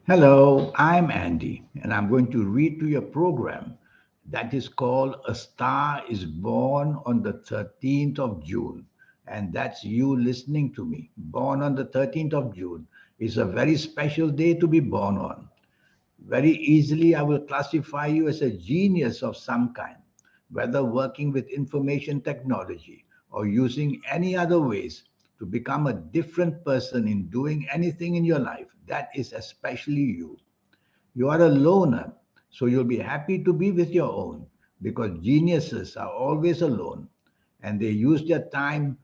Hello, I'm Andy, and I'm going to read to your program that is called A Star is Born on the 13th of June. And that's you listening to me. Born on the 13th of June is a very special day to be born on. Very easily, I will classify you as a genius of some kind, whether working with information technology or using any other ways to become a different person in doing anything in your life. That is especially you. You are a loner, so you'll be happy to be with your own because geniuses are always alone and they use their time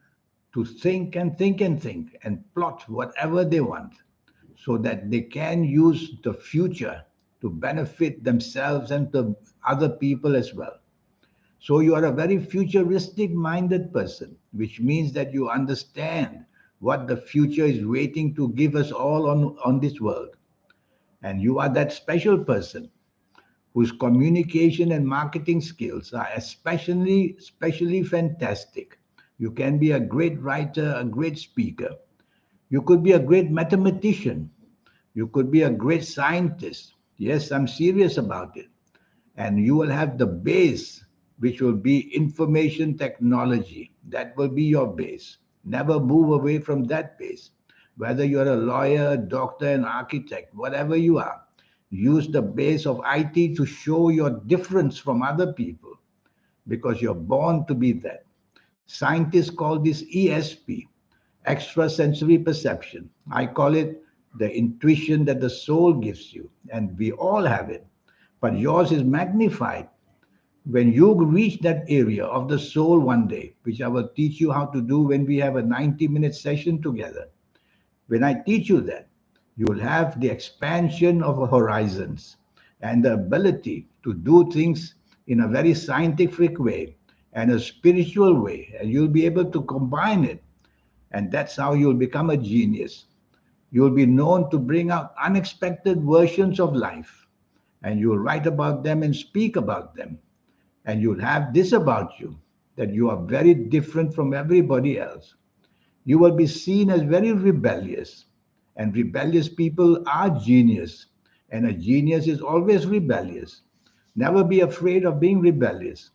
to think and think and think and plot whatever they want so that they can use the future to benefit themselves and the other people as well. So you are a very futuristic minded person, which means that you understand what the future is waiting to give us all on this world. And you are that special person whose communication and marketing skills are especially fantastic. You can be a great writer, a great speaker. You could be a great mathematician. You could be a great scientist. Yes, I'm serious about it. And you will have the base, which will be information technology. That will be your base. Never move away from that base. Whether you're a lawyer, a doctor, an architect, whatever you are, use the base of IT to show your difference from other people because you're born to be that. Scientists call this ESP, extrasensory perception. I call it the intuition that the soul gives you, and we all have it. But yours is magnified when you reach that area of the soul one day, which I will teach you how to do when we have a 90-minute session together. When I teach you that, you will have the expansion of horizons and the ability to do things in a very scientific way and a spiritual way, and you'll be able to combine it. And that's how you'll become a genius. You'll be known to bring out unexpected versions of life, and you'll write about them and speak about them. And you'll have this about you that you are very different from everybody else. You will be seen as very rebellious, and rebellious people are genius, and a genius is always rebellious. Never be afraid of being rebellious,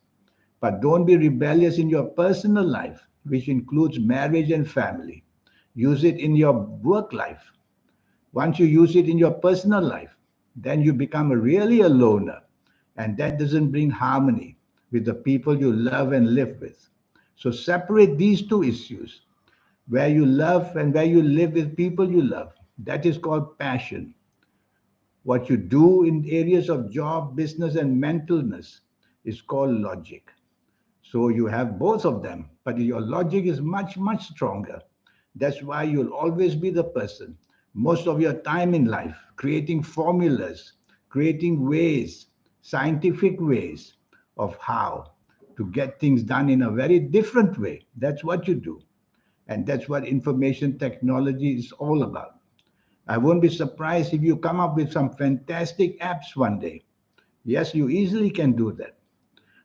but don't be rebellious in your personal life, which includes marriage and family. Use it in your work life. Once you use it in your personal life, then you become really a loner, and that doesn't bring harmony with the people you love and live with. So separate these two issues, where you love and where you live with people you love. That is called passion. What you do in areas of job, business, and mentalness is called logic. So you have both of them, but your logic is much, much stronger. That's why you'll always be the person, most of your time in life, creating formulas, creating ways, scientific ways of how to get things done in a very different way. That's what you do. And that's what information technology is all about. I won't be surprised if you come up with some fantastic apps one day. Yes, you easily can do that.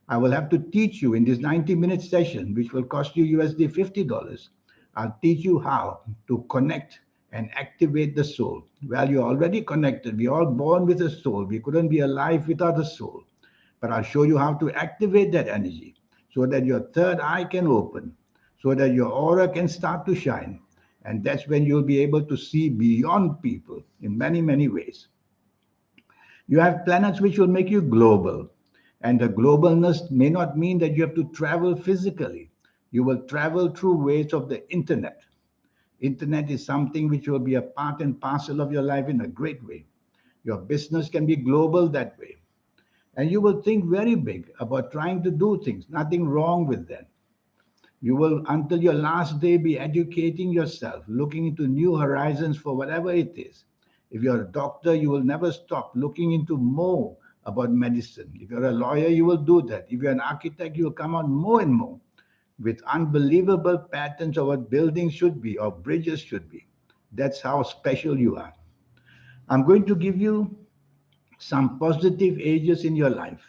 I will have to teach you in this 90-minute session, which will cost you USD $50. I'll teach you how to connect and activate the soul. Well, you're already connected. We're all born with a soul. We couldn't be alive without a soul. But I'll show you how to activate that energy so that your third eye can open, so that your aura can start to shine. And that's when you'll be able to see beyond people in many, many ways. You have planets which will make you global. And the globalness may not mean that you have to travel physically. You will travel through ways of the internet. Internet is something which will be a part and parcel of your life in a great way. Your business can be global that way. And you will think very big about trying to do things. Nothing wrong with that. You will, until your last day, be educating yourself, looking into new horizons for whatever it is. If you're a doctor, you will never stop looking into more about medicine. If you're a lawyer, you will do that. If you're an architect, you will come out more and more with unbelievable patterns of what buildings should be or bridges should be. That's how special you are. I'm going to give you some positive ages in your life.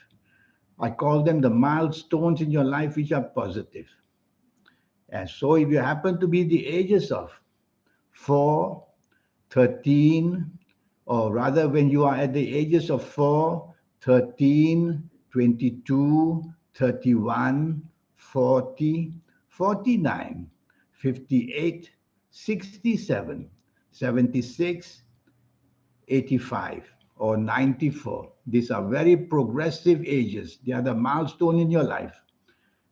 I call them the milestones in your life which are positive. And so if you happen to be the ages of 4, 13, or rather when you are at the ages of 4, 13, 22, 31, 40, 49, 58, 67, 76, 85, or 94. These are very progressive ages. They are the milestone in your life.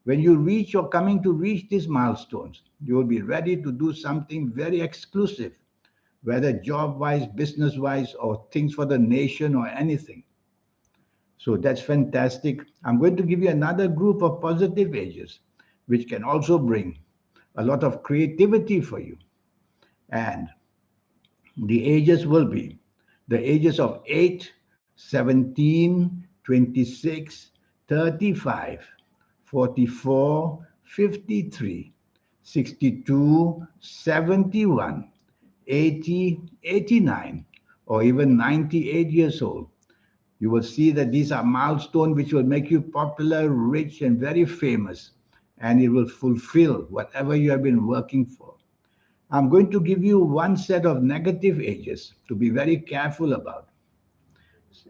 When you reach or coming to reach these milestones, you will be ready to do something very exclusive, whether job wise, business wise, or things for the nation or anything. So that's fantastic. I'm going to give you another group of positive ages, which can also bring a lot of creativity for you. And the ages will be the ages of 8, 17, 26, 35, 44, 53, 62, 71, 80, 89, or even 98 years old. You will see that these are milestones which will make you popular, rich, and very famous, and it will fulfill whatever you have been working for. I'm going to give you one set of negative ages to be very careful about.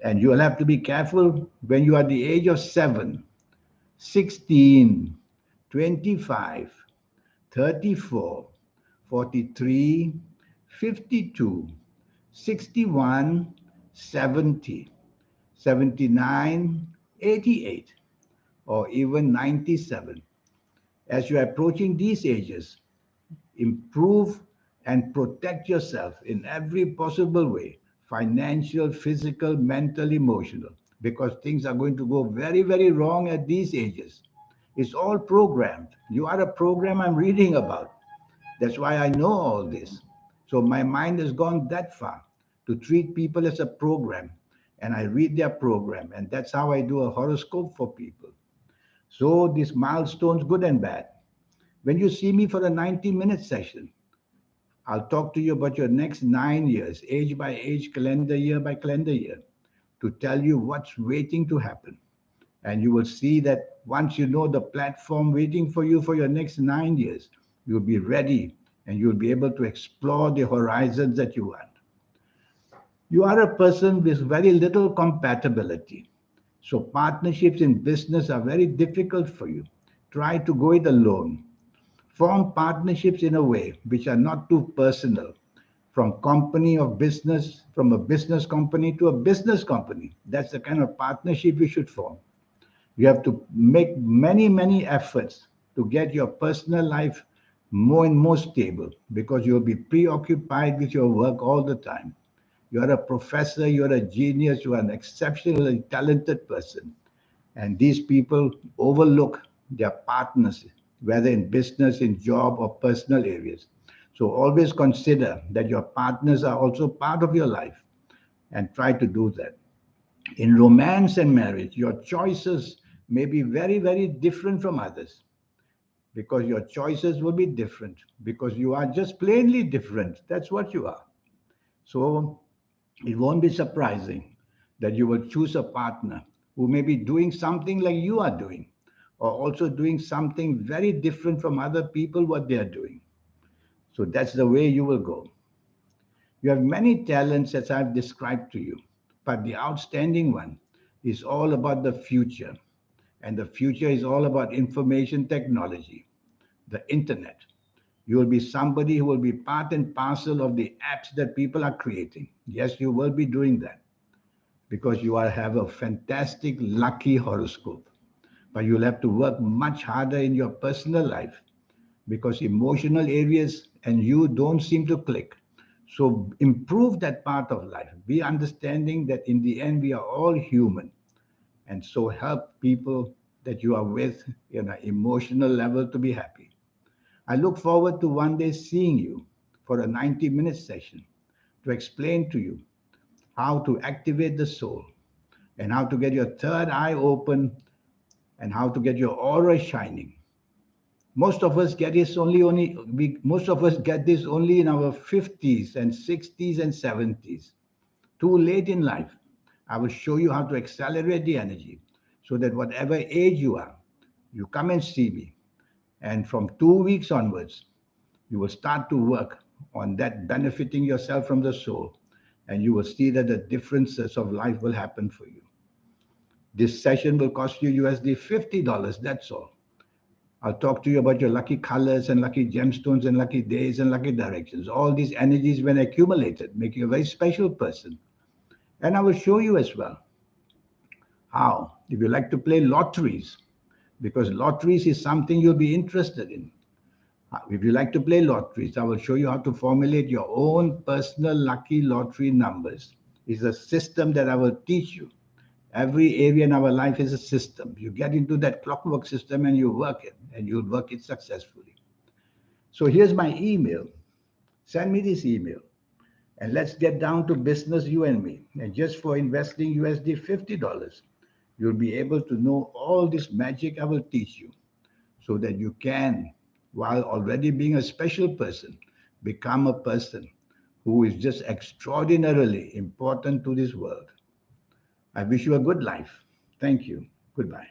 And you will have to be careful when you are the age of 7, 16, 25, 34, 43, 52, 61, 70, 79, 88, or even 97. As you are approaching these ages, improve and protect yourself in every possible way, financial, physical, mental, emotional, because things are going to go very, very wrong at these ages. It's all programmed. You are a program I'm reading about. That's why I know all this. So my mind has gone that far to treat people as a program. And I read their program. And that's how I do a horoscope for people. So these milestones, good and bad. When you see me for a 90-minute session, I'll talk to you about your next 9 years, age by age, calendar year by calendar year, to tell you what's waiting to happen. And you will see that once you know the platform waiting for you for your next 9 years, you'll be ready and you'll be able to explore the horizons that you want. You are a person with very little compatibility. So partnerships in business are very difficult for you. Try to go it alone. Form partnerships in a way which are not too personal. From company of business, from a business company to a business company. That's the kind of partnership you should form. You have to make many, many efforts to get your personal life more and more stable because you'll be preoccupied with your work all the time. You're a professor, you're a genius, you are an exceptionally talented person. And these people overlook their partners, whether in business, in job, or personal areas. So always consider that your partners are also part of your life and try to do that. In romance and marriage, your choices may be very, very different from others because your choices will be different because you are just plainly different. That's what you are. So it won't be surprising that you will choose a partner who may be doing something like you are doing or also doing something very different from other people what they are doing. So that's the way you will go. You have many talents as I've described to you, but the outstanding one is all about the future. And the future is all about information technology, the internet. You will be somebody who will be part and parcel of the apps that people are creating. Yes, you will be doing that because you are have a fantastic, lucky horoscope. But you'll have to work much harder in your personal life because emotional areas and you don't seem to click. So improve that part of life. Be understanding that in the end we are all human. And so help people that you are with in an emotional level to be happy. I look forward to one day seeing you for a 90-minute session to explain to you how to activate the soul and how to get your third eye open and how to get your aura shining. Most of us get this only in our 50s and 60s and 70s. Too late in life. I will show you how to accelerate the energy so that whatever age you are, you come and see me. And from 2 weeks onwards, you will start to work on that benefiting yourself from the soul. and you will see that the differences of life will happen for you. This session will cost you USD $50. That's all. I'll talk to you about your lucky colors and lucky gemstones and lucky days and lucky directions. All these energies, when accumulated, make you a very special person. And I will show you as well how, if you like to play lotteries, because lotteries is something you'll be interested in. If you like to play lotteries, I will show you how to formulate your own personal lucky lottery numbers. It's a system that I will teach you. Every area in our life is a system. You get into that clockwork system and you work it, and you'll work it successfully. So here's my email. Send me this email, and let's get down to business, you and me. And just for investing USD $50, you'll be able to know all this magic I will teach you so that you can, while already being a special person, become a person who is just extraordinarily important to this world. I wish you a good life. Thank you. Goodbye.